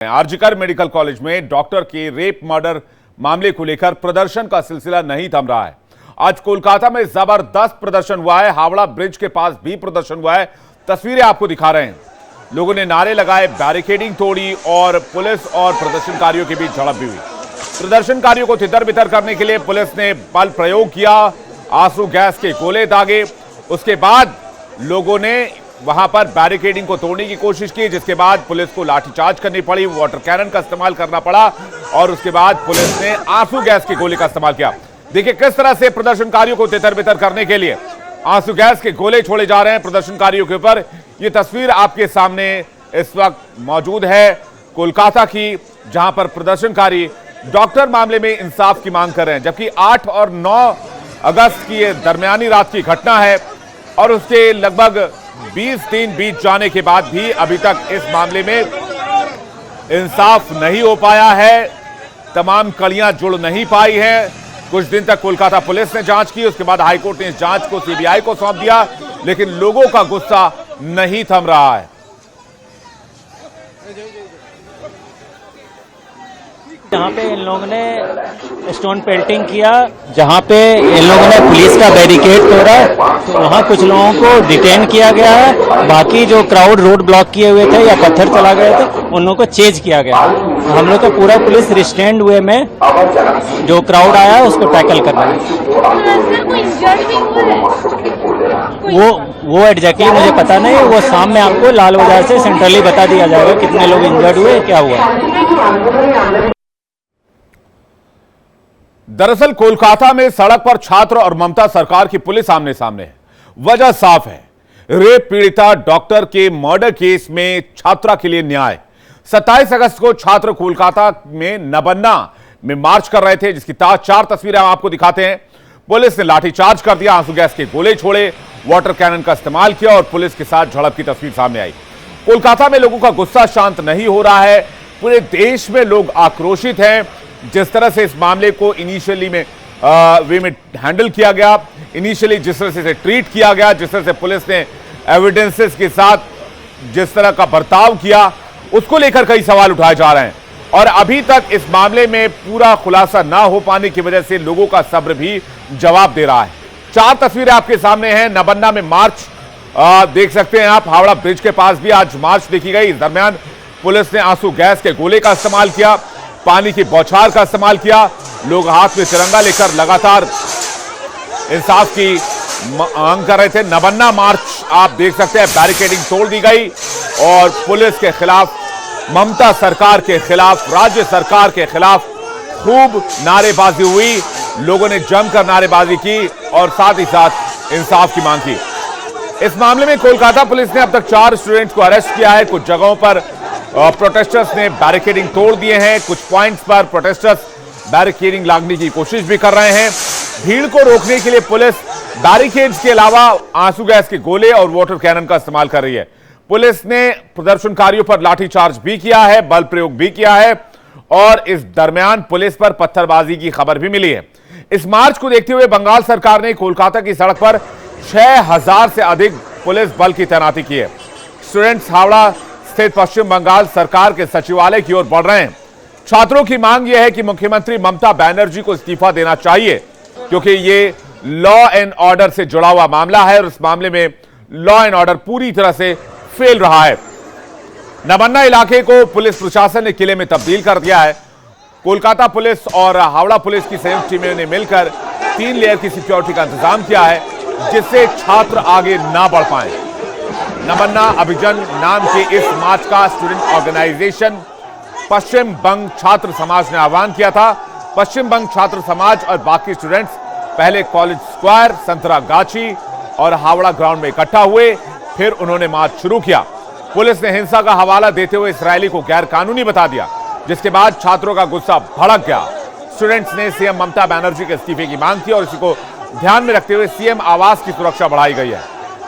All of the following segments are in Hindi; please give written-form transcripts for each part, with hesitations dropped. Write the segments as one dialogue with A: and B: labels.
A: आरजीकर मेडिकल कॉलेज में डॉक्टर के रेप मर्डर मामले को लेकर प्रदर्शन का सिलसिला नहीं थम रहा है। आज कोलकाता में जबरदस्त प्रदर्शन हुआ है। हावड़ा ब्रिज के पास भी प्रदर्शन हुआ है। तस्वीरें आपको दिखा रहे हैं। लोगों ने नारे लगाए, बैरिकेडिंग तोड़ी और पुलिस और प्रदर्शनकारियों के बीच झड़प भी हुई। प्रदर्शनकारियों को तितर बितर करने के लिए पुलिस ने बल प्रयोग किया, आंसू गैस के गोले दागे। उसके बाद लोगों ने वहां पर बैरिकेडिंग को तोड़ने की कोशिश की, जिसके बाद पुलिस को लाठीचार्ज करनी पड़ी, वाटर कैनन का इस्तेमाल करना पड़ा और उसके बाद पुलिस ने आंसू गैस के गोले का इस्तेमाल किया। देखिए किस तरह से प्रदर्शनकारियों को तितर बितर करने के लिए आंसू गैस के गोले छोड़े जा रहे हैं प्रदर्शनकारियों के ऊपर। यह तस्वीर आपके सामने इस वक्त मौजूद है कोलकाता की, जहां पर प्रदर्शनकारी डॉक्टर मामले में इंसाफ की मांग कर रहे हैं। जबकि 8 और 9 अगस्त की यह दरमियानी रात की घटना है और उसके लगभग 20 दिन बीत जाने के बाद भी अभी तक इस मामले में इंसाफ नहीं हो पाया है। तमाम कड़ियां जुड़ नहीं पाई हैं। कुछ दिन तक कोलकाता पुलिस ने जांच की, उसके बाद हाईकोर्ट ने इस जांच को सीबीआई को सौंप दिया, लेकिन लोगों का गुस्सा नहीं थम रहा है।
B: जहाँ पे इन लोगों ने स्टोन पेल्टिंग किया, जहाँ पे इन लोगों ने पुलिस का बैरिकेड तोड़ा, तो वहाँ कुछ लोगों को डिटेन किया गया है। बाकी जो क्राउड रोड ब्लॉक किए हुए थे या पत्थर चला गए थे, उन लोगों को चेज किया गया। हम लोग तो पूरा पुलिस रिस्ट्रेंड हुए में जो क्राउड आया है उसको टैकल कर रहा है। वो एग्जैक्टली मुझे पता नहीं, वो शाम में आपको लाल बाजार से सेंट्रली बता दिया जाएगा कितने लोग इंजर्ड हुए, क्या हुआ।
A: दरअसल कोलकाता में सड़क पर छात्र और ममता सरकार की पुलिस आमने सामने है। वजह साफ है, रेप पीड़िता डॉक्टर के मर्डर केस में छात्रा के लिए न्याय। 27 अगस्त को छात्र कोलकाता में नबन्ना में मार्च कर रहे थे, जिसकी 4 तस्वीरें हम आपको दिखाते हैं। पुलिस ने लाठीचार्ज कर दिया, आंसू गैस के गोले छोड़े, वाटर कैनन का इस्तेमाल किया और पुलिस के साथ झड़प की तस्वीर सामने आई। कोलकाता में लोगों का गुस्सा शांत नहीं हो रहा है। पूरे देश में लोग आक्रोशित हैं। जिस तरह से इस मामले को इनिशियली में हैंडल किया गया, इनिशियली जिस तरह से ट्रीट किया गया, जिस तरह से पुलिस ने एविडेंसेस के साथ जिस तरह का बर्ताव किया, उसको लेकर कई सवाल उठाए जा रहे हैं। और अभी तक इस मामले में पूरा खुलासा ना हो पाने की वजह से लोगों का सब्र भी जवाब दे रहा है। 4 तस्वीरें आपके सामने हैं। नबन्ना में मार्च देख सकते हैं आप। हावड़ा ब्रिज के पास भी आज मार्च देखी गई। इस दरमियान पुलिस ने आंसू गैस के गोले का इस्तेमाल किया, पानी की बौछार का इस्तेमाल किया। लोग हाथ में तिरंगा लेकर लगातार इंसाफ की मांग कर रहे थे। नबन्ना मार्च आप देख सकते हैं, बैरिकेडिंग तोड़ दी गई और पुलिस के खिलाफ, ममता सरकार के खिलाफ, राज्य सरकार के खिलाफ खूब नारेबाजी हुई। लोगों ने जमकर नारेबाजी की और साथ ही साथ इंसाफ की मांग की। इस मामले में कोलकाता पुलिस ने अब तक 4 स्टूडेंट्स को अरेस्ट किया है। कुछ जगहों पर प्रोटेस्टर्स ने बैरिकेडिंग तोड़ दिए हैं। कुछ पॉइंट्स पर प्रोटेस्टर्स बैरिकेडिंग लागने की कोशिश भी कर रहे हैं। भीड़ को रोकने के लिए पुलिस बैरिकेड्स के अलावा आंसू गैस के गोले और वाटर कैनन का इस्तेमाल कर रही है। पुलिस ने प्रदर्शनकारियों पर लाठीचार्ज भी किया है, बल प्रयोग भी किया है और इस दरमियान पुलिस पर पत्थरबाजी की खबर भी मिली है। इस मार्च को देखते हुए बंगाल सरकार ने कोलकाता की सड़क पर 6000 से अधिक पुलिस बल की तैनाती की है। स्टूडेंट्स हावड़ा स्थित पश्चिम बंगाल सरकार के सचिवालय की ओर बढ़ रहे हैं। छात्रों की मांग यह है कि मुख्यमंत्री ममता बनर्जी को इस्तीफा देना चाहिए, क्योंकि ये लॉ एंड ऑर्डर से जुड़ा हुआ मामला है और इस मामले में लॉ एंड ऑर्डर पूरी तरह से फेल रहा है। नबन्ना इलाके को पुलिस प्रशासन ने किले में तब्दील कर दिया है। कोलकाता पुलिस और हावड़ा पुलिस की संयुक्त टीमें ने मिलकर 3 लेयर की सिक्योरिटी का इंतजाम किया है, जिससे छात्र आगे ना बढ़ पाए। नबन्ना अभियान नाम के इस मार्च का स्टूडेंट ऑर्गेनाइजेशन पश्चिम बंग छात्र समाज ने आह्वान किया था। पश्चिम बंग छात्र समाज और बाकी स्टूडेंट्स पहले कॉलेज स्क्वायर, संतरागाछी और हावड़ा ग्राउंड में इकट्ठा हुए, फिर उन्होंने मार्च शुरू किया। पुलिस ने हिंसा का हवाला देते हुए इस रैली को गैर कानूनी बता दिया, जिसके बाद छात्रों का गुस्सा भड़क गया। स्टूडेंट्स ने सीएम ममता बनर्जी के इस्तीफे की मांग की और इसी को ध्यान में रखते हुए सीएम आवास की सुरक्षा बढ़ाई गई है।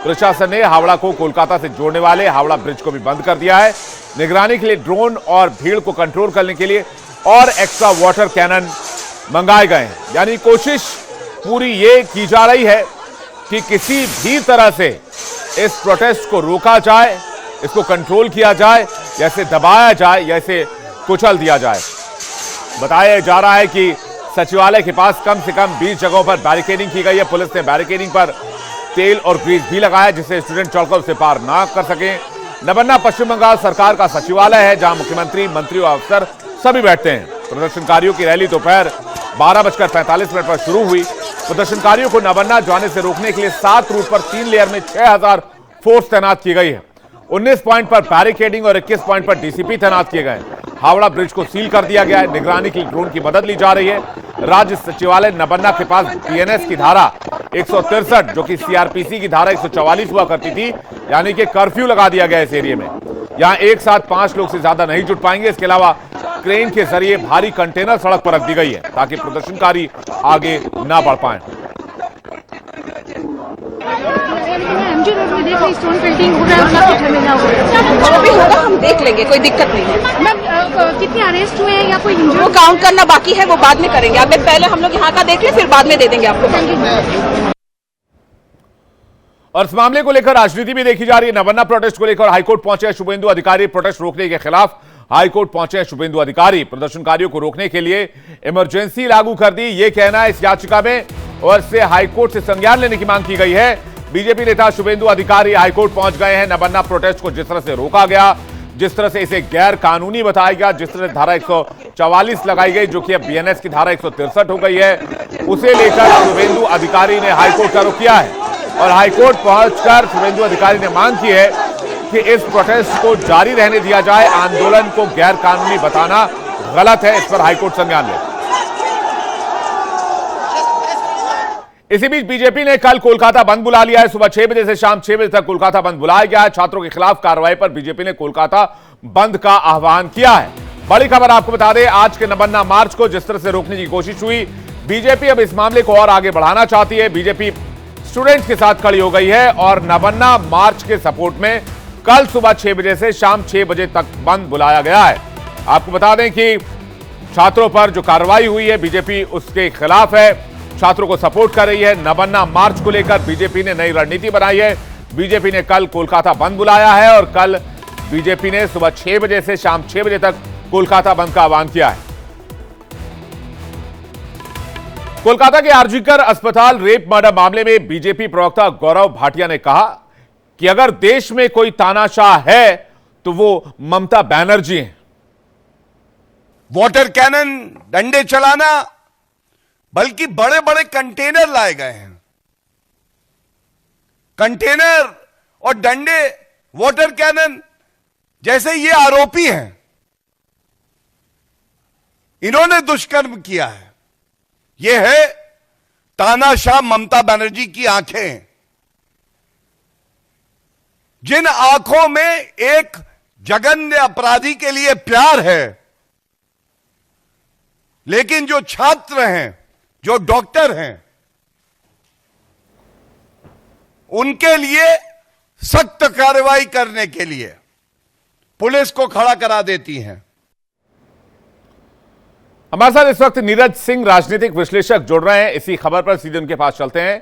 A: प्रशासन ने हावड़ा को कोलकाता से जोड़ने वाले हावड़ा ब्रिज को भी बंद कर दिया है। निगरानी के लिए ड्रोन और भीड़ को कंट्रोल करने के लिए और एक्स्ट्रा वाटर कैनन मंगाए गए हैं। यानी कोशिश पूरी ये की जा रही है कि किसी भी तरह से इस प्रोटेस्ट को रोका जाए, इसको कंट्रोल किया जाए, जैसे दबाया जाए, जैसे कुचल दिया जाए। बताया जा रहा है कि सचिवालय के पास कम से कम 20 जगहों पर बैरिकेडिंग की गई है। पुलिस ने बैरिकेडिंग पर तेल और ग्रीस भी लगाया जिससे स्टूडेंट चढ़कर उसे पार ना कर सके। नबन्ना पश्चिम बंगाल सरकार का सचिवालय है जहां मुख्यमंत्री, मंत्री और अफसर सभी बैठते हैं। प्रदर्शनकारियों की रैली दोपहर 12:45 पर शुरू हुई। प्रदर्शनकारियों को नबन्ना जाने से रोकने के लिए 7 रूट पर 3 लेयर में 6000 फोर्स तैनात की गई है। 19 पॉइंट पर बैरिकेडिंग और 21 पॉइंट पर डीसीपी तैनात किए गए। हावड़ा ब्रिज को सील कर दिया गया है। निगरानी के लिए ड्रोन की मदद ली जा रही है। राज्य सचिवालय नबन्ना के पास बीएनएस की धारा 163 जो कि सीआरपीसी की धारा 144 हुआ करती थी, यानी कि कर्फ्यू लगा दिया गया इस एरिया में। यहां एक साथ 5 लोग से ज्यादा नहीं जुट पाएंगे। इसके अलावा क्रेन के जरिए भारी कंटेनर सड़क पर रख दी गई है ताकि प्रदर्शनकारी आगे ना बढ़ पाए।
C: एमजी रोड में देख रही स्टोन पेंटिंग हो रहा है, उसका कुछ हमें ना हो।
D: जो भी होगा हम देख लेंगे, कोई दिक्कत नहीं है।
C: मैम कितने अरेस्ट हुए हैं या कोई
D: वो
C: इंजर्ड?
D: काउंट करना बाकी है, वो बाद में करेंगे। अगर पहले हम लोग यहाँ का देख लें फिर बाद में दे देंगे आपको।
A: और इस मामले को लेकर राजनीति भी देखी जा रही है। नबन्ना प्रोटेस्ट को लेकर हाईकोर्ट पहुंचे शुभेंदु अधिकारी। प्रोटेस्ट रोकने के खिलाफ हाईकोर्ट पहुंचे शुभेंदु अधिकारी। प्रदर्शनकारियों को रोकने के लिए इमरजेंसी लागू कर दी, यह कहना है इस याचिका में, और इससे हाईकोर्ट से संज्ञान लेने की मांग की गई है। बीजेपी नेता शुभेंदु अधिकारी हाईकोर्ट पहुंच गए हैं। नबन्ना प्रोटेस्ट को जिस तरह से रोका गया, जिस तरह से इसे गैर कानूनी बताया गया, जिस तरह से धारा 144 लगाई गई जो कि अब बीएनएस की धारा 163 हो गई है, उसे लेकर शुभेंदु अधिकारी ने हाईकोर्ट का रुख किया है। और हाईकोर्ट पहुंचकर शुभेंदु अधिकारी ने मांग की है कि इस प्रोटेस्ट को जारी रहने दिया जाए। आंदोलन को गैर कानूनी बताना गलत है, इस पर हाईकोर्ट संज्ञान ले। इसी बीच बीजेपी ने कल कोलकाता बंद बुला लिया है। सुबह 6 बजे से शाम 6 बजे तक कोलकाता बंद बुलाया गया है। छात्रों के खिलाफ कार्रवाई पर बीजेपी ने कोलकाता बंद का आह्वान किया है। बड़ी खबर आपको बता दें, आज के नबन्ना मार्च को जिस तरह से रोकने की कोशिश हुई, बीजेपी अब इस मामले को और आगे बढ़ाना चाहती है। बीजेपी स्टूडेंट्स के साथ खड़ी हो गई है और नबन्ना मार्च के सपोर्ट में कल सुबह 6 बजे से शाम 6 बजे तक बंद बुलाया गया है। आपको बता दें कि छात्रों पर जो कार्रवाई हुई है बीजेपी उसके खिलाफ है, छात्रों को सपोर्ट कर रही है। नबन्ना मार्च को लेकर बीजेपी ने नई रणनीति बनाई है। बीजेपी ने कल कोलकाता बंद बुलाया है और कल बीजेपी ने सुबह 6 बजे से शाम 6 बजे तक कोलकाता बंद का आह्वान किया है। कोलकाता के आरजीकर अस्पताल रेप मर्डर मामले में बीजेपी प्रवक्ता गौरव भाटिया ने कहा कि अगर देश में कोई तानाशाह है तो वो ममता बनर्जी हैं।
E: वाटर कैनन, डंडे चलाना, बल्कि बड़े बड़े कंटेनर लाए गए हैं। कंटेनर और डंडे, वाटर कैनन जैसे ये आरोपी हैं, इन्होंने दुष्कर्म किया है। ये है तानाशाह ममता बनर्जी की आंखें, जिन आंखों में एक जघन्य अपराधी के लिए प्यार है, लेकिन जो छात्र हैं, जो डॉक्टर हैं, उनके लिए सख्त कार्रवाई करने के लिए पुलिस को खड़ा करा देती हैं।
A: हमारे साथ इस वक्त नीरज सिंह राजनीतिक विश्लेषक जुड़ रहे हैं। इसी खबर पर सीधे उनके पास चलते हैं।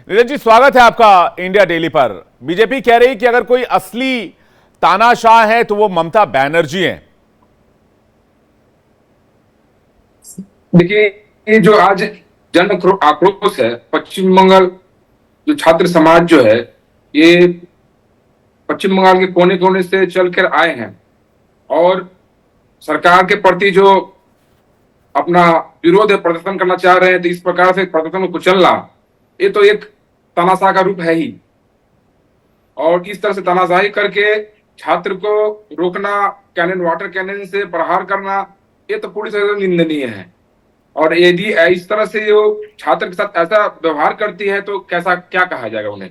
A: नीरज जी, स्वागत है आपका इंडिया डेली पर। बीजेपी कह रही है कि अगर कोई असली तानाशाह है तो वो ममता बनर्जी हैं।
F: देखिए, ये जो आज जन आक्रोश है, पश्चिम बंगाल जो छात्र समाज जो है, ये पश्चिम बंगाल के कोने कोने से चलकर आए हैं और सरकार के प्रति जो अपना विरोध प्रदर्शन करना चाह रहे हैं, तो इस प्रकार से प्रदर्शन को कुचलना, ये तो एक तानाशाह का रूप है ही। और इस तरह से तानाशाही करके छात्र को रोकना, कैनन, वाटर कैनन से प्रहार करना, ये तो पूरी तरह से निंदनीय है। और यदि इस तरह से जो छात्र के साथ ऐसा व्यवहार करती है तो कैसा क्या कहा जाएगा उन्हें।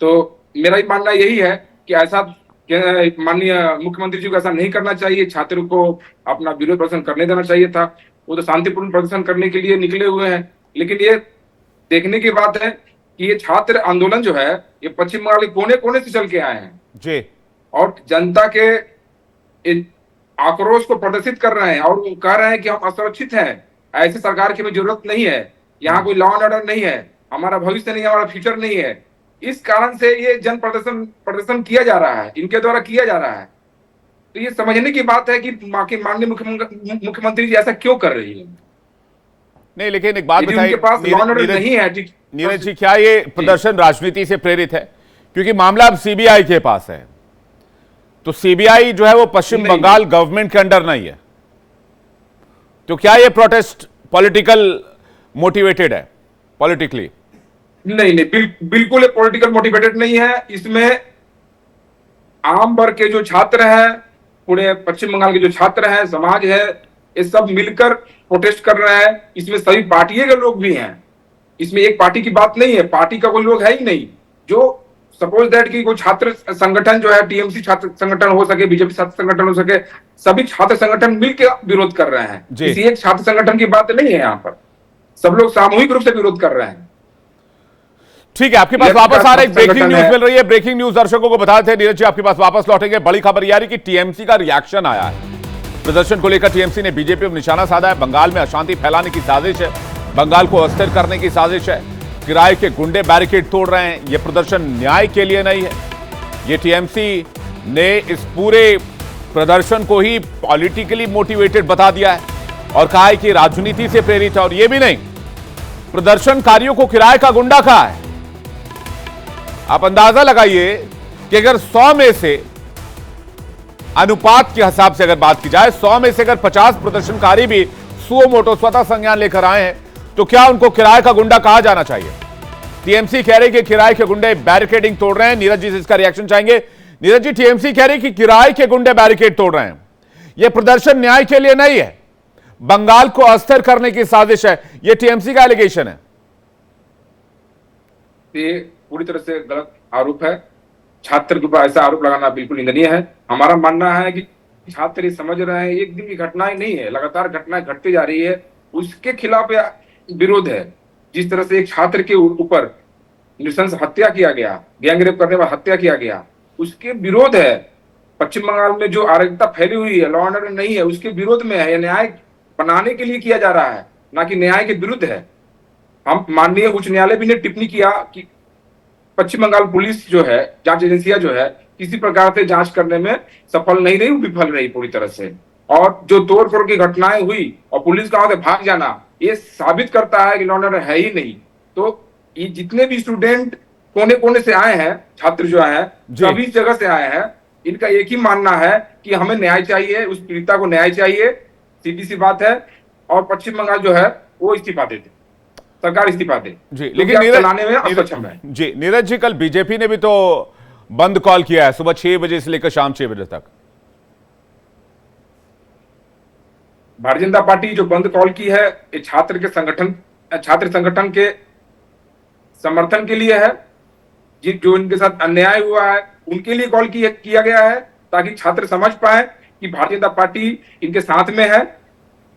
F: तो मेरा ही मानना यही है कि ऐसा माननीय मुख्यमंत्री जी को ऐसा नहीं करना चाहिए। छात्र को अपना विरोध प्रदर्शन करने देना चाहिए था। वो तो शांतिपूर्ण प्रदर्शन करने के लिए निकले हुए हैं, लेकिन ये देखने की बात है कि ये छात्र आंदोलन जो है ये पश्चिम बंगाल के कोने कोने से चल के आए हैं
A: जी, और
F: जनता के आक्रोश को प्रदर्शित कर रहे हैं और वो कह रहे हैं कि हम असुरक्षित हैं, ऐसी सरकार की हमें जरूरत नहीं है, यहाँ कोई लॉ एंड ऑर्डर नहीं है, हमारा भविष्य नहीं है, हमारा फ्यूचर नहीं है। इस कारण से ये जन प्रदर्शन किया जा रहा है, इनके द्वारा किया जा रहा है। तो ये समझने की बात है कि माननीय मुख्यमंत्री जी ऐसा क्यों कर रही है।
A: नहीं, लेकिन एक बात
F: यदि
A: बताइए
F: उनके पास लॉ एंड ऑर्डर नहीं है
A: नीरज जी, क्या ये प्रदर्शन राजनीति से प्रेरित है? क्योंकि मामला अब सीबीआई के पास है, तो सीबीआई जो है वो पश्चिम बंगाल गवर्नमेंट के अंडर नहीं है, तो क्या ये प्रोटेस्ट पॉलिटिकल मोटिवेटेड है, पॉलिटिकली?
F: नहीं, बिल्कुल पॉलिटिकल मोटिवेटेड नहीं है। इसमें आम वर्ग के जो छात्र हैं, पूरे पश्चिम बंगाल के जो छात्र हैं, समाज है, ये सब मिलकर प्रोटेस्ट कर रहे हैं। इसमें सभी पार्टियों के लोग भी हैं, इसमें एक पार्टी की बात नहीं है, पार्टी का कोई लोग है ही नहीं। जो सपोज दैट कि कोई छात्र संगठन जो है, टीएमसी छात्र संगठन हो सके, बीजेपी छात्र संगठन हो सके, सभी छात्र संगठन मिलकर विरोध कर रहे हैं। किसी एक छात्र संगठन की बात नहीं है, यहाँ पर सब लोग सामूहिक रूप से विरोध कर रहे हैं।
A: ठीक है, आपके पास वापस आ रहे ब्रेकिंग न्यूज मिल रही है। ब्रेकिंग न्यूज दर्शकों को बता थे नीरज जी, आपके पास वापस लौटेंगे। बड़ी खबर यह आ रही कि टीएमसी का रिएक्शन आया है प्रदर्शन को लेकर। टीएमसी ने बीजेपी पर निशाना साधा है। बंगाल में अशांति फैलाने की साजिश है, बंगाल को अस्थिर करने की साजिश है। किराए के गुंडे बैरिकेड तोड़ रहे हैं। यह प्रदर्शन न्याय के लिए नहीं है। यह टीएमसी ने इस पूरे प्रदर्शन को ही पॉलिटिकली मोटिवेटेड बता दिया है और कहा है कि राजनीति से प्रेरित है। और यह भी नहीं, प्रदर्शनकारियों को किराए का गुंडा कहा है। आप अंदाजा लगाइए कि अगर 100 में से अनुपात के हिसाब से अगर बात की जाए, 100 में से अगर 50 प्रदर्शनकारी भी सुओ मोटो स्वतः संज्ञान लेकर आए हैं, तो क्या उनको किराए का गुंडा कहा जाना चाहिए? टीएमसी कह रही कि किराए के गुंडे बैरिकेडिंग तोड़ रहे हैं। नीरज जी से इसका रिएक्शन चाहेंगे। नीरज जी, टीएमसी कह रही कि किराए के गुंडे बैरिकेड तोड़ रहे हैं। यह प्रदर्शन न्याय के लिए नहीं है, बंगाल को अस्थिर करने की साजिश है। यह टीएमसी का एलिगेशन है।
F: ये पूरी तरह से गलत आरोप है। छात्र के ऊपर ऐसा आरोप लगाना बिल्कुल निंदनीय है। हमारा मानना है कि छात्र समझ रहे हैं एक दिन की घटनाएं नहीं है, लगातार घटनाएं घटती जा रही है, उसके खिलाफ विरोध है। जिस तरह से एक छात्र के ऊपर नृशंस हत्या किया गया, गैंगरेप करने पर हत्या किया गया, उसके विरोध है। पश्चिम बंगाल में जो अराजकता फैली हुई है, लॉ एंड ऑर्डर नहीं है, उसके विरोध में है। न्याय बनाने के लिए किया जा रहा है, ना कि न्याय के विरुद्ध है। हम माननीय उच्च न्यायालय भी ने टिप्पणी किया कि पश्चिम बंगाल पुलिस जो है, जांच एजेंसियां जो है, किसी प्रकार से जांच करने में सफल नहीं रही, विफल रही पूरी तरह से। और जो तोड़फोड़ की घटनाएं हुई और पुलिस का वहां से भाग जाना, ये साबित करता है कि लॉ एंड ऑर्डर है ही नहीं। तो ये जितने भी स्टूडेंट कोने कोने से आए हैं, छात्र जो आए हैं, सभी जगह से आए हैं, इनका एक ही मानना है कि हमें न्याय चाहिए, उस पीड़िता को न्याय चाहिए, सीधी सी बात है। और पश्चिम बंगाल जो है वो इस्तीफा दे दे, सरकार इस्तीफा दे
A: जी। लेकिन नीरज जी, कल बीजेपी ने भी तो बंद कॉल किया है, सुबह 6 बजे से लेकर शाम 6 बजे तक।
F: भारतीय जनता पार्टी जो बंद कॉल की है, ये छात्र संगठन के समर्थन के लिए है। जो इनके साथ अन्याय हुआ है उनके लिए कॉल किया गया है, ताकि छात्र समझ पाए कि भारतीय जनता पार्टी इनके साथ में है।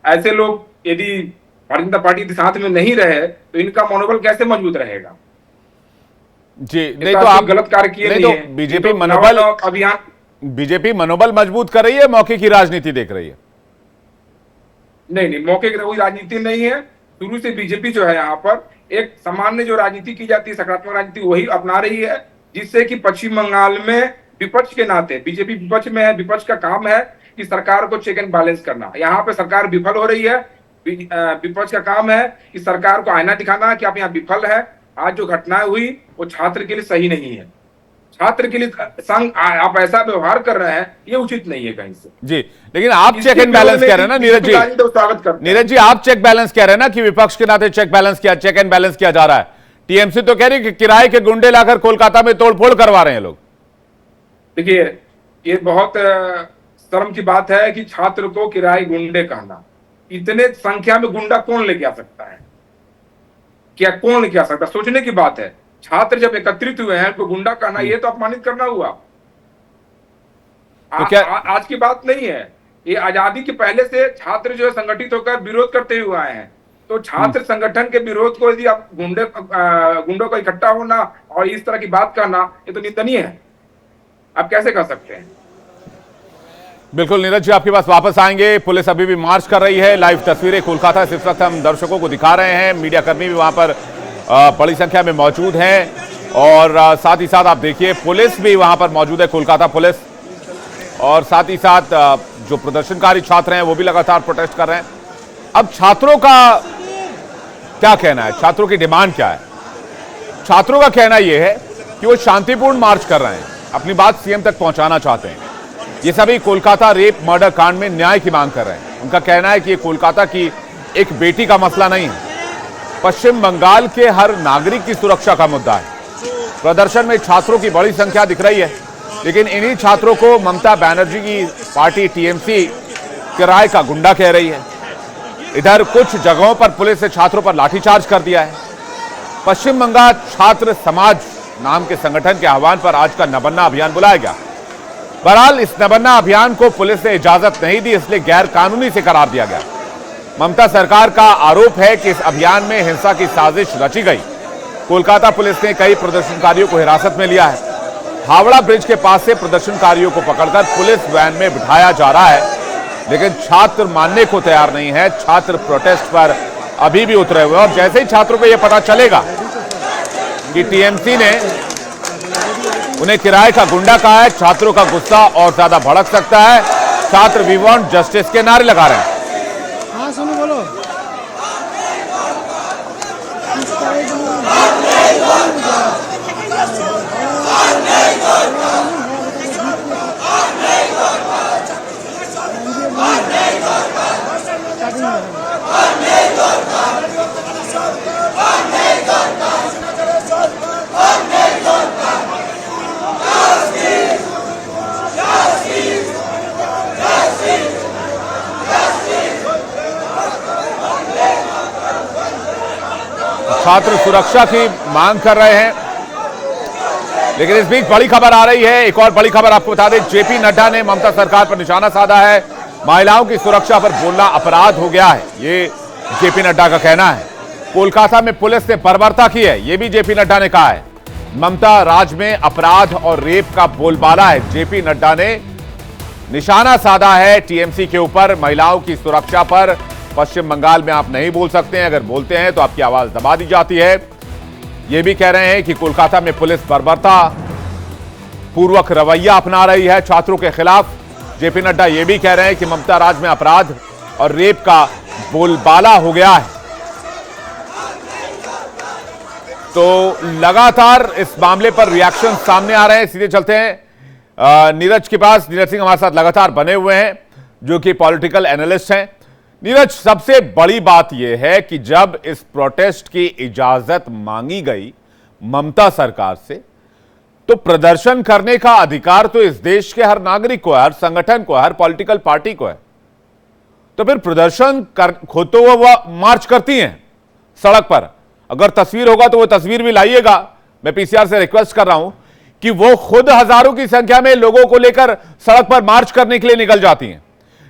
F: ऐसे लोग यदि भारतीय जनता पार्टी के साथ में नहीं रहे तो इनका मनोबल कैसे मजबूत रहेगा?
A: जी, नहीं तो आप
F: गलत कार्य किए नहीं
A: तो बीजेपी मनोबल मजबूत कर रही है, मौके की राजनीति देख रही है।
F: नहीं, मौके की कोई राजनीति नहीं है। शुरू से बीजेपी जो है यहाँ पर एक सामान्य जो राजनीति की जाती है, सकारात्मक राजनीति, वही अपना रही है, जिससे कि पश्चिम बंगाल में विपक्ष के नाते, बीजेपी विपक्ष में है, विपक्ष का काम है कि सरकार को चेक एंड बैलेंस करना। यहाँ पे सरकार विफल हो रही है, विपक्ष का काम है कि सरकार को आईना दिखाना कि आप यहाँ विफल है। आज जो घटनाएं हुई वो छात्र के लिए सही नहीं है, छात्र के लिए संग आप ऐसा व्यवहार कर रहे हैं, ये उचित नहीं है कहीं से।
A: जी, लेकिन आप चेक एंड बैलेंस कह रहे हैं ना नीरज जी, नीरज जी आप चेक बैलेंस कह रहे हैं ना कि विपक्ष के नाते चेक एंड बैलेंस किया जा रहा है। टीएमसी तो कह रही है कि किराए के गुंडे लाकर कोलकाता में तोड़फोड़ करवा रहे हैं लोग।
F: देखिए, ये बहुत शर्म की बात है कि छात्र को किराए गुंडे कहना। इतने संख्या में गुंडा कौन लेके आ सकता है? क्या कौन लेके आ सकता है? सोचने की बात है। छात्र जब एकत्रित हुए हैं तो गुंडा कहना, ये तो अपमानित करना हुआ।
A: तो क्या
F: आज की बात नहीं है, ये आजादी के पहले से छात्र जो है संगठित होकर विरोध करते हुए आए हैं। तो छात्र संगठन के विरोध को यदि आप गुंडों का इकट्ठा होना और इस तरह की बात करना, ये तो निंदनीय है। आप कैसे कर सकते हैं?
A: बिल्कुल नीरज जी, आपके पास वापस आएंगे। पुलिस अभी भी मार्च कर रही है। लाइव तस्वीरें कोलकाता से इस वक्त हम दर्शकों को दिखा रहे हैं। मीडिया कर्मी भी वहां पर बड़ी संख्या में मौजूद हैं और साथ ही साथ आप देखिए पुलिस भी वहां पर मौजूद है, कोलकाता पुलिस। और साथ ही साथ जो प्रदर्शनकारी छात्र हैं वो भी लगातार प्रोटेस्ट कर रहे हैं। अब छात्रों का क्या कहना है, छात्रों की डिमांड क्या है? छात्रों का कहना यह है कि वो शांतिपूर्ण मार्च कर रहे हैं, अपनी बात सीएम तक पहुंचाना चाहते हैं। ये सभी कोलकाता रेप मर्डर कांड में न्याय की मांग कर रहे हैं। उनका कहना है कि ये कोलकाता की एक बेटी का मसला नहीं है, पश्चिम बंगाल के हर नागरिक की सुरक्षा का मुद्दा है। प्रदर्शन में छात्रों की बड़ी संख्या दिख रही है, लेकिन इन्हीं छात्रों को ममता बनर्जी की पार्टी टीएमसी किराए का गुंडा कह रही है। इधर कुछ जगहों पर पुलिस ने छात्रों पर लाठीचार्ज कर दिया है। पश्चिम बंगाल छात्र समाज नाम के संगठन के आह्वान पर आज का नबन्ना अभियान बुलाया गया। बहरहाल इस नबन्ना अभियान को पुलिस ने इजाजत नहीं दी, इसलिए गैर कानूनी से करार दिया गया। ममता सरकार का आरोप है कि इस अभियान में हिंसा की साजिश रची गई। कोलकाता पुलिस ने कई प्रदर्शनकारियों को हिरासत में लिया है। हावड़ा ब्रिज के पास से प्रदर्शनकारियों को पकड़कर पुलिस वैन में बिठाया जा रहा है, लेकिन छात्र मानने को तैयार नहीं है। छात्र प्रोटेस्ट पर अभी भी उतरे हुए हैं और जैसे ही छात्रों को यह पता चलेगा कि टीएमसी ने उन्हें किराए का गुंडा कहा है, छात्रों का गुस्सा और ज्यादा भड़क सकता है। छात्र वी वांट जस्टिस के नारे लगा रहे हैं।
G: हाँ सुनो बोलो।
A: छात्र सुरक्षा की मांग कर रहे हैं, लेकिन इस बीच बड़ी खबर आ रही है। एक और बड़ी खबर आपको बता दें, जेपी नड्डा ने ममता सरकार पर निशाना साधा है। महिलाओं की सुरक्षा पर बोलना अपराध हो गया है, ये जेपी नड्डा का कहना है। कोलकाता में पुलिस ने बर्बरता की है, ये भी जेपी नड्डा ने कहा है। ममता राज में अपराध और रेप का बोलबाला है। जेपी नड्डा ने निशाना साधा है टीएमसी के ऊपर, महिलाओं की सुरक्षा पर। पश्चिम बंगाल में आप नहीं बोल सकते हैं, अगर बोलते हैं तो आपकी आवाज दबा दी जाती है। ये भी कह रहे हैं कि कोलकाता में पुलिस बर्बरता पूर्वक रवैया अपना रही है छात्रों के खिलाफ। जेपी नड्डा ये भी कह रहे हैं कि ममता राज में अपराध और रेप का बोलबाला हो गया है। तो लगातार इस मामले पर रिएक्शन सामने आ रहे हैं। सीधे चलते हैं नीरज के पास। नीरज सिंह हमारे साथ लगातार बने हुए हैं, जो कि पॉलिटिकल एनालिस्ट हैं। नीरज, सबसे बड़ी बात यह है कि जब इस प्रोटेस्ट की इजाजत मांगी गई ममता सरकार से, तो प्रदर्शन करने का अधिकार तो इस देश के हर नागरिक को है, हर संगठन को है, हर पॉलिटिकल पार्टी को है। तो फिर प्रदर्शन खुद तो वो मार्च करती हैं सड़क पर। अगर तस्वीर होगा तो वो तस्वीर भी लाइएगा। मैं पीसीआर से रिक्वेस्ट कर रहा हूं कि वो खुद हजारों की संख्या में लोगों को लेकर सड़क पर मार्च करने के लिए निकल जाती हैं।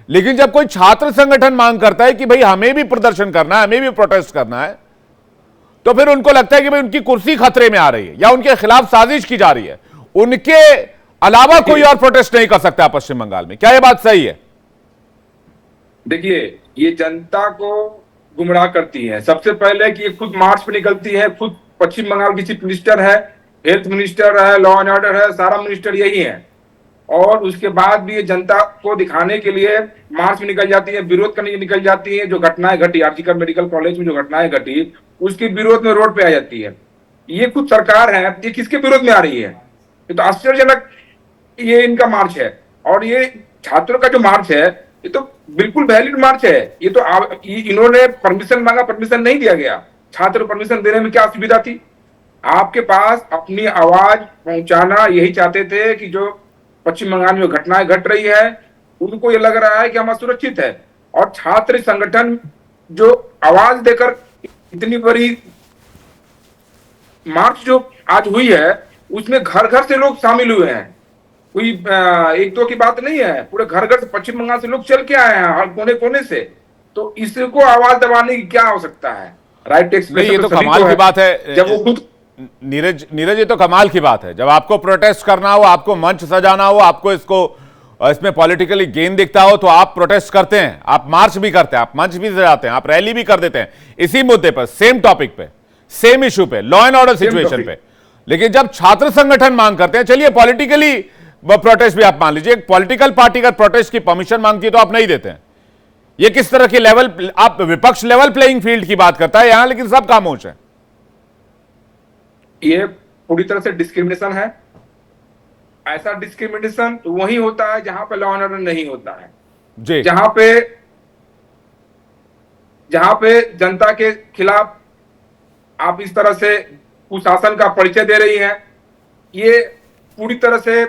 A: लेकिन जब कोई छात्र संगठन मांग करता है कि भाई हमें भी प्रदर्शन करना है, हमें भी प्रोटेस्ट करना है, तो फिर उनको लगता है कि भाई उनकी कुर्सी खतरे में आ रही है या उनके खिलाफ साजिश की जा रही है। उनके अलावा कोई और प्रोटेस्ट नहीं कर सकता पश्चिम बंगाल में। क्या यह बात सही है?
F: देखिए, ये जनता को गुमराह करती है। सबसे पहले कि ये खुद मार्च पे निकलती है, खुद पश्चिम बंगाल की चीफ मिनिस्टर है, हेल्थ मिनिस्टर है, लॉ एंड ऑर्डर है, सारा मिनिस्टर यही है। और उसके बाद भी ये जनता को दिखाने के लिए मार्च में निकल जाती है, विरोध करने निकल जाती है। जो घटनाएं घटी आरजीकर मेडिकल कॉलेज में, जो घटनाएं घटी, उसके विरोध में रोड पे आ जाती है। ये खुद सरकार है, ये किसके विरोध में आ रही है? ये तो आश्चर्यजनक ये इनका मार्च है। और ये छात्रों का जो मार्च है, ये तो बिल्कुल वैलिड मार्च है। ये तो इन्होंने परमिशन मांगा, परमिशन नहीं दिया गया। छात्र परमिशन देने में क्या असुविधा थी? आपके पास अपनी आवाज पहुंचाना यही चाहते थे कि जो पश्चिम बंगाल में घटनाएं घट रही है, उनको ये लग रहा है कि हम असुरक्षित है। और छात्र संगठन जो आवाज देकर इतनी बड़ी मार्च जो आज हुई है, उसमें घर घर से लोग शामिल हुए हैं। कोई एक दो की बात नहीं है, पूरे घर घर से पश्चिम बंगाल से लोग चल के आए हैं, हर कोने कोने से। तो इसको आवाज दबाने की क्या आवश्यकता है? राइट एक्सप्रेशन
A: ये तो कमाल की बात है।
F: जब वो खुद
A: नीरज, ये तो कमाल की बात है। जब आपको प्रोटेस्ट करना हो, आपको मंच सजाना हो, आपको इसमें पॉलिटिकली गेन दिखता हो, तो आप प्रोटेस्ट करते हैं, आप मार्च भी करते हैं, आप मंच भी सजाते हैं, आप रैली भी कर देते हैं इसी मुद्दे पर, सेम टॉपिक पे, सेम इशू पे, लॉ एंड ऑर्डर सिचुएशन पे। लेकिन जब छात्र संगठन मांग करते हैं, चलिए पॉलिटिकली वह प्रोटेस्ट भी आप मान लीजिए, एक पॉलिटिकल पार्टी अगर प्रोटेस्ट की परमिशन मांगती है तो आप नहीं देते हैं। ये किस तरह की लेवल, आप विपक्ष लेवल प्लेइंग फील्ड की बात करता है यहां, लेकिन सब खामोश है।
F: ये पूरी तरह से डिस्क्रिमिनेशन है। ऐसा डिस्क्रिमिनेशन वही होता है जहां पे लॉ एंड ऑर्डर नहीं होता है,
A: जी,
F: जहां पे जनता के खिलाफ आप इस तरह से कुशासन का परिचय दे रही है, ये पूरी तरह से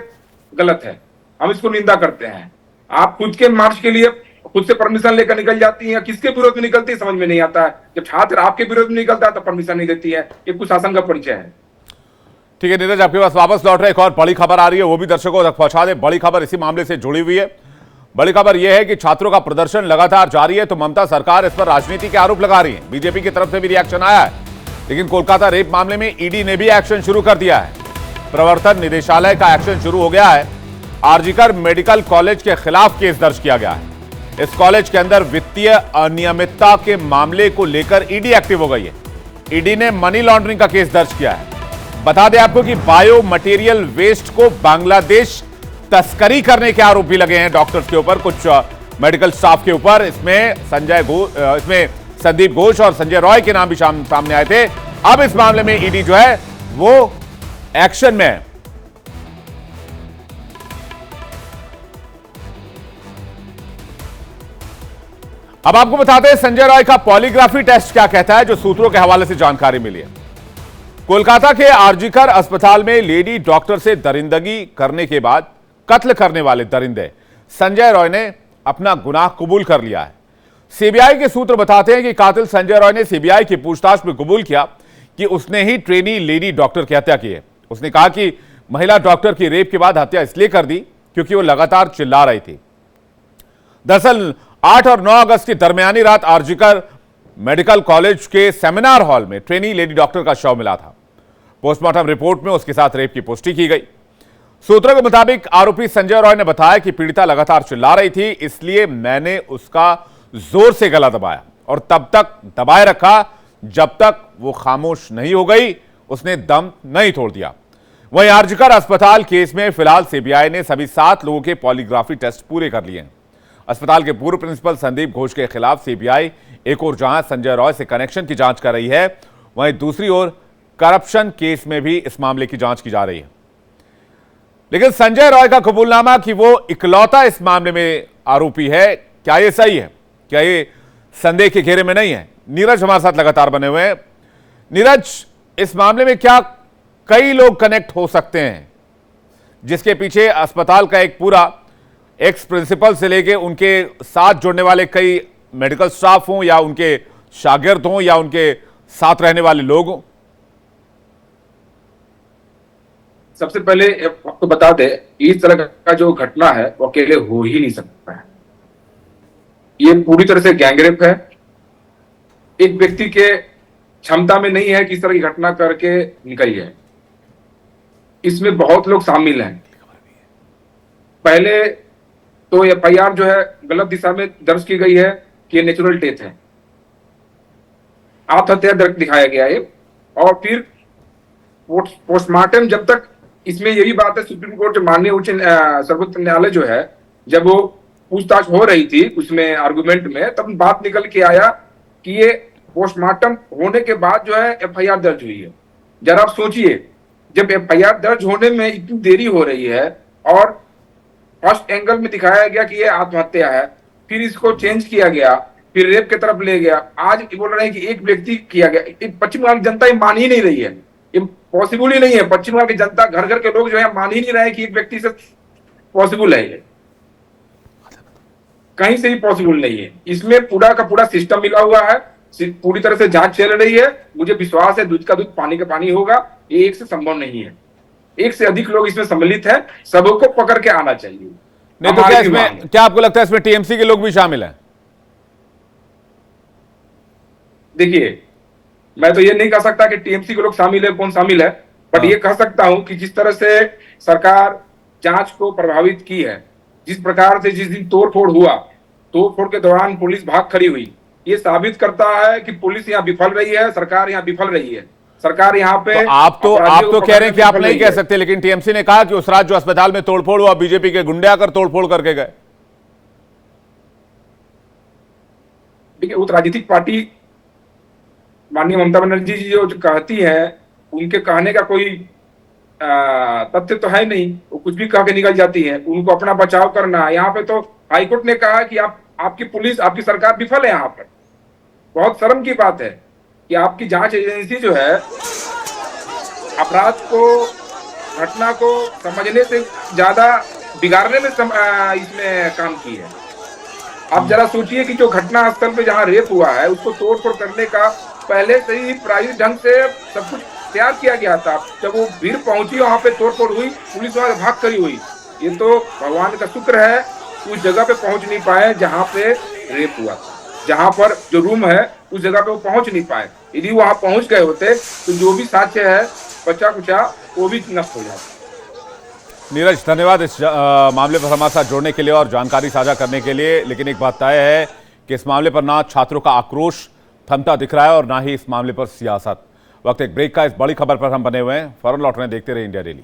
F: गलत है। हम इसको निंदा करते हैं। आप खुद के मार्च के लिए खुद से परमिशन लेकर निकल जाती हैं, किसके विरोध में निकलती है समझ में नहीं आता है। जब छात्र आपके विरोध में निकलता है तो परमिशन नहीं देती है, ये कुशासन का परिचय है।
A: ठीक है नीरज, आपके पास वापस लौट रहे, एक और बड़ी खबर आ रही है, वो भी दर्शकों तक पहुंचा दे। बड़ी खबर इसी मामले से जुड़ी हुई है। बड़ी खबर यह है कि छात्रों का प्रदर्शन लगातार जारी है, तो ममता सरकार इस पर राजनीति के आरोप लगा रही है। बीजेपी की तरफ से भी रिएक्शन आया है, लेकिन कोलकाता रेप मामले में ईडी ने भी एक्शन शुरू कर दिया है। प्रवर्तन निदेशालय का एक्शन शुरू हो गया है। आरजीकर मेडिकल कॉलेज के खिलाफ केस दर्ज किया गया है। इस कॉलेज के अंदर वित्तीय अनियमितता के मामले को लेकर ईडी एक्टिव हो गई है। ईडी ने मनी लॉन्ड्रिंग का केस दर्ज किया है। बता दें आपको कि बायो मटेरियल वेस्ट को बांग्लादेश तस्करी करने के आरोप भी लगे हैं डॉक्टर्स के ऊपर, कुछ मेडिकल स्टाफ के ऊपर। इसमें संदीप घोष और संजय रॉय के नाम भी सामने आए थे। अब इस मामले में ईडी जो है वो एक्शन में है। अब आपको बताते हैं संजय रॉय का पॉलीग्राफी टेस्ट क्या कहता है, जो सूत्रों के हवाले से जानकारी मिली है। कोलकाता के आरजीकर अस्पताल में लेडी डॉक्टर से दरिंदगी करने के बाद कत्ल करने वाले दरिंदे संजय रॉय ने अपना गुनाह कबूल कर लिया है। सीबीआई के सूत्र बताते हैं कि कातिल संजय रॉय ने सीबीआई की पूछताछ में कबूल किया कि उसने ही ट्रेनी लेडी डॉक्टर की हत्या की है। उसने कहा कि महिला डॉक्टर की रेप के बाद हत्या इसलिए कर दी क्योंकि वो लगातार चिल्ला रही थी। दरअसल 8 और 9 अगस्त की दरमियानी रात आरजीकर मेडिकल कॉलेज के सेमिनार हॉल में ट्रेनी लेडी डॉक्टर का शव मिला था। पोस्टमार्टम रिपोर्ट में उसके साथ रेप की पुष्टि की गई। सूत्रों के मुताबिक आरोपी संजय रॉय ने बताया कि पीड़िता लगातार चिल्ला रही थी, इसलिए मैंने उसका जोर से गला दबाया और तब तक दबाए रखा जब तक वो खामोश नहीं हो गई। उसने दम नहीं तोड़ दिया। वहीं आरजीकर अस्पताल केस में फिलहाल सीबीआई ने सभी 7 लोगों के पॉलीग्राफी टेस्ट पूरे कर लिए हैं। अस्पताल के पूर्व प्रिंसिपल संदीप घोष के खिलाफ सीबीआई एक और जहां संजय रॉय से कनेक्शन की जांच कर रही है, वहीं दूसरी ओर करप्शन केस में भी इस मामले की जांच की जा रही है। लेकिन संजय रॉय का कबूलनामा कि वो इकलौता इस मामले में आरोपी है, क्या ये सही है? क्या ये संदेह के घेरे में नहीं है? नीरज हमारे साथ लगातार बने हुए हैं। नीरज, इस मामले में क्या कई लोग कनेक्ट हो सकते हैं, जिसके पीछे अस्पताल का एक पूरा एक्स प्रिंसिपल से लेके उनके साथ जुड़ने वाले कई मेडिकल स्टाफ हों या उनके शागिर्द हों या उनके साथ रहने वाले लोग हों?
F: सबसे पहले आपको बता दें, इस तरह का जो घटना है वो अकेले हो ही नहीं सकता है। ये पूरी तरह से गैंगरेप है। एक व्यक्ति के क्षमता में नहीं है कि इस तरह की घटना करके निकल जाए। इसमें बहुत लोग शामिल हैं। पहले तो एफआईआर जो है गलत दिशा में दर्ज की गई है कि ये नेचुरल डेथ है, आत्महत्या दिखाया गया है। और फिर पोस्टमार्टम, जब तक इसमें यही बात है, सुप्रीम कोर्ट माननीय उच्च सर्वोच्च न्यायालय जो है, जब वो पूछताछ हो रही थी उसमें आर्गुमेंट में, तब बात निकल के आया कि ये पोस्टमार्टम होने के बाद जो है एफआईआर दर्ज हुई है। जरा आप सोचिए, जब एफआईआर दर्ज होने में इतनी देरी हो रही है और फर्स्ट एंगल में दिखाया गया कि ये आत्महत्या है, फिर इसको चेंज किया गया, फिर रेप की तरफ ले गया, आज बोल रहे हैं कि एक व्यक्ति किया गया। पश्चिम बंगाल की जनता ये मान ही नहीं रही है, ये पॉसिबल ही नहीं है। पश्चिम बंगाल की जनता, घर घर के लोग जो है मान ही नहीं रहे कि एक व्यक्ति से पॉसिबल है, ये कहीं से भी पॉसिबल नहीं है। इसमें पूरा का पूरा सिस्टम मिला हुआ है, पूरी तरह से जांच चल रही है। मुझे विश्वास है दूध का दूध पानी का पानी होगा। ये एक से संभव नहीं है, एक से अधिक लोग इसमें सम्मिलित है, सबको पकड़ के आना चाहिए।
A: नहीं तो क्या इसमें, क्या आपको लगता है इसमें टीएमसी के लोग भी शामिल हैं?
F: देखिए, मैं तो ये नहीं कह सकता कि टीएमसी के लोग शामिल है, कौन शामिल है, बट ये कह सकता हूं कि जिस तरह से सरकार जांच को प्रभावित की है, जिस प्रकार से जिस दिन तोड़फोड़ हुआ, तोड़फोड़ के दौरान पुलिस भाग खड़ी हुई, ये साबित करता है कि पुलिस यहाँ विफल रही है, सरकार यहाँ विफल रही है। सरकार यहाँ पे
A: तो आप तो
F: अपराधियों को
A: कह रहे हैं कि आप
F: पकड़ने
A: नहीं
F: में
A: कह
F: विफल
A: सकते, लेकिन टीएमसी ने कहा कि उस रात जो अस्पताल में तोड़फोड़ हुआ बीजेपी के गुंडे आकर तोड़फोड़ करके गए।
F: देखिए, वो तो राजनीतिक पार्टी माननीय ममता बनर्जी जी जो कहती है, उनके कहने का कोई तथ्य तो है नहीं, वो कुछ भी कह के निकल जाती है, उनको अपना बचाव करना है। यहाँ पे तो हाईकोर्ट ने कहा कि आपकी पुलिस, आपकी सरकार विफल है। यहाँ पर बहुत शर्म की बात है कि आपकी जांच एजेंसी जो है अपराध को, घटना को समझने से ज्यादा बिगाड़ने में इसमें काम की है। आप जरा सोचिए कि जो घटना स्थल पे जहाँ रेप हुआ है उसको तोड़फोड़ करने का पहले से ही प्रायोजित ढंग से सब कुछ तैयार किया गया था। जब वो भीड़ पहुंची, वहां पे तोड़फोड़ हुई, पुलिस वहां भाग करी हुई। ये तो भगवान का शुक्र है उस जगह पे पहुंच नहीं पाए जहां पे रेप हुआ, जहां पर जो रूम है उस जगह पे वो पहुंच नहीं पाए। यदि वहां पहुंच गए होते तो जो भी साक्ष्य है बचा कुचा वो भी नष्ट हो जाता।
A: नीरज, धन्यवाद इस मामले पर हमारे साथ जुड़ने के लिए और जानकारी साझा करने के लिए। लेकिन एक बात तय है कि इस मामले पर ना छात्रों का आक्रोश थमता दिख रहा है और ना ही इस मामले पर सियासत। वक्त एक ब्रेक का। इस बड़ी खबर पर हम बने हुए हैं, फौरन लौट रहे हैं। देखते रहे इंडिया डेली।